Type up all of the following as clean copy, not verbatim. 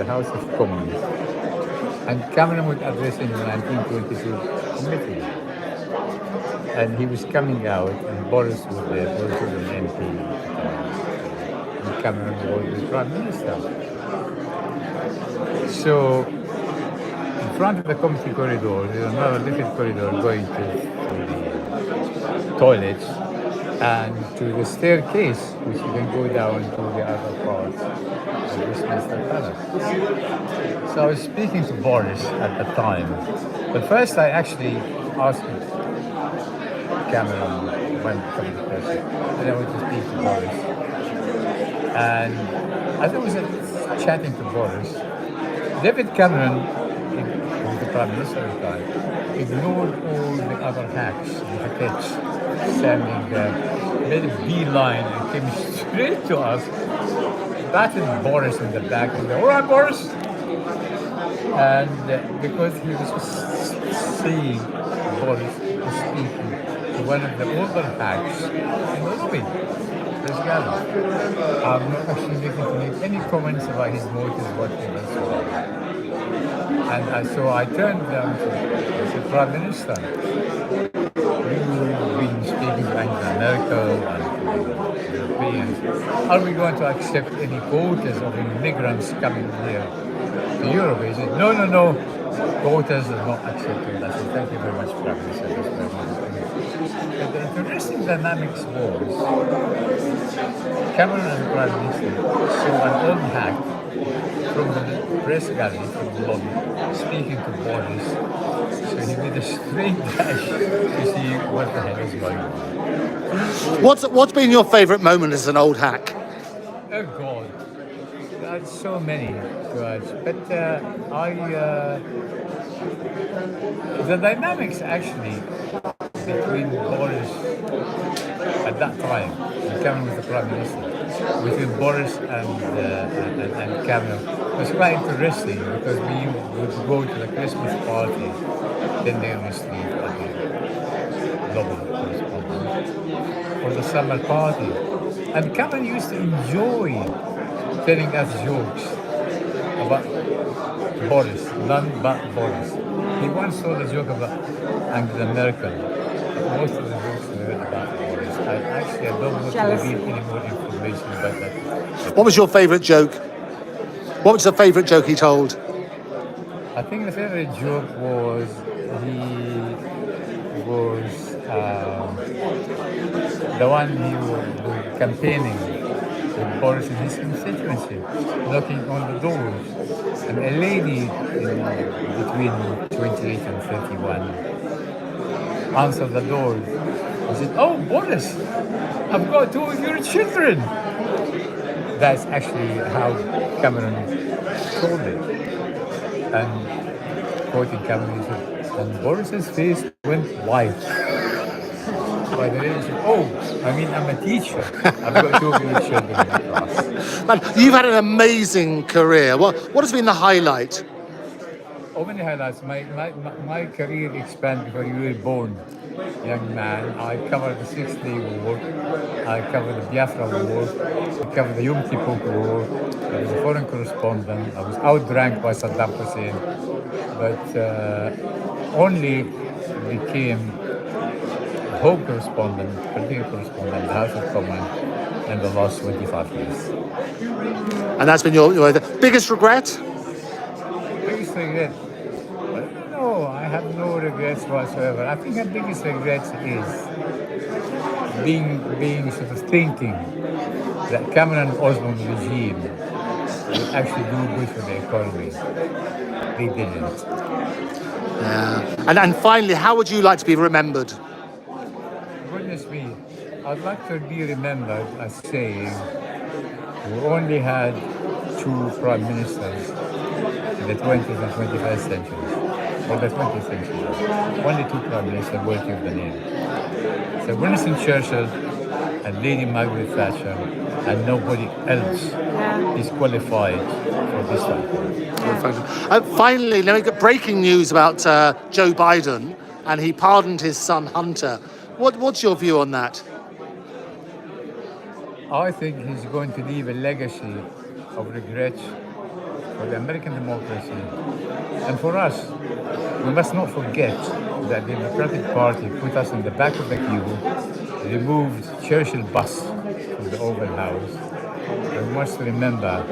the House of Commons, and Cameron was addressing the 1922 committee. And he was coming out, and Boris was there, Boris was an MP, and Cameron was the Prime Minister. So, in front of the committee corridor, there's another little corridor going to the toilets and to the staircase, which you can go down to the other part of Westminster Palace. So I was speaking to Boris at the time, but first I actually asked him, Cameron when coming to person, and I went to speak to Boris. And as I was chatting to Boris, David Cameron, who was the Prime Minister at the time, ignored all the other hacks, the hackettes, standing made a beeline and came straight to us, batted Boris in the back and said, "All right, Boris." And because he was seeing Boris speaking to one of the older hacks in the lobby, this guy. I'm not actually making to make any comments about his motives, whatsoever. And so I turned down to the Prime Minister. You've been speaking to Angela Merkel and to the Europeans. Are we going to accept any quotas of immigrants coming here to Europe? He said, no, quotas are not accepted. I said, thank you very much, Prime Minister. That's very much. But the interesting dynamics was Cameron and the Prime Minister saw an old hack from the press gallery, from the lobby, speaking to Boris. So he made a straight dash to see what the hell is going on. What's been your favourite moment as an old hack? Oh God, there's so many, George. But the dynamics actually between Boris at that time, and Cameron was the Prime Minister, between Boris and Cameron was quite interesting because we would go to the Christmas party, then they would sleep at the lobby for the summer party. And Cameron used to enjoy telling us jokes about Boris, none but Boris. He once told a joke about Angela Merkel. Most of the jokes were about Boris. I don't want to reveal any more information about that. What was your favourite joke? What was the favourite joke he told? I think the favourite joke was the one he was campaigning with Boris in his constituency, knocking on the doors. And a lady between 28 and 31 answered the door and said, "Oh, Boris, I've got two of your children." That's actually how Cameron told it. And quoting Cameron, he said, and Boris's face went white. By the way, he said, "Oh, I mean, I'm a teacher. I've got two of your children in the class." Man, you've had an amazing career. What has been the highlight? How many highlights? My career expanded before you were born, young man. I covered the Six-Day War. I covered the Biafra War. I covered the Yom Kippur War. I was a foreign correspondent. I was outranked by Saddam Hussein, but only became home correspondent, political correspondent, the House of Commons in the last 25 years. And that's been your biggest regret? Biggest regret? No, I have no regrets whatsoever. I think the biggest regret is being sort of thinking that Cameron Osborne regime would actually do good for the economy. They didn't. Yeah. And finally, how would you like to be remembered? Goodness me, I'd like to be remembered as saying we only had two prime ministers in the 20th and 21st centuries, or the 20th century. Only two prime ministers worthy of the name. So Winston Churchill and Lady Margaret Thatcher, and nobody else is qualified for this time. Finally, let me get breaking news about Joe Biden, and he pardoned his son Hunter. What's your view on that? I think he's going to leave a legacy of regret for the American democracy. And for us, we must not forget that the Democratic Party put us in the back of the queue, removed Churchill bus from the Oval House. And we must remember,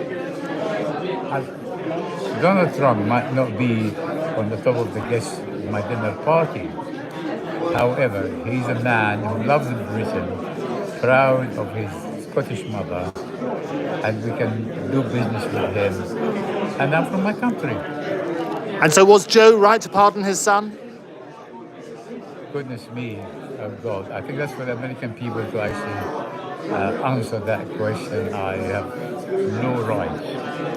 Donald Trump might not be on the top of the guest of my dinner party. However, he's a man who loves Britain, proud of his Scottish mother, and we can do business with him. And I'm from my country. And so was Joe right to pardon his son? Goodness me, oh God. I think that's for the American people to actually answer that question. I have no right.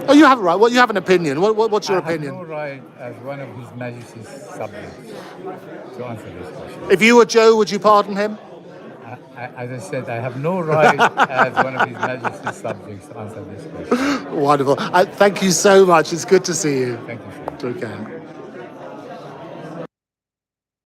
Oh, you have a right. Well, you have an opinion. What's your I have opinion? no right as one of His Majesty's subjects to answer this question. If you were Joe, would you pardon him? As I said, I have no right as one of His Majesty's subjects to answer this question. Wonderful. Thank you so much. It's good to see you. Thank you, sir. Okay.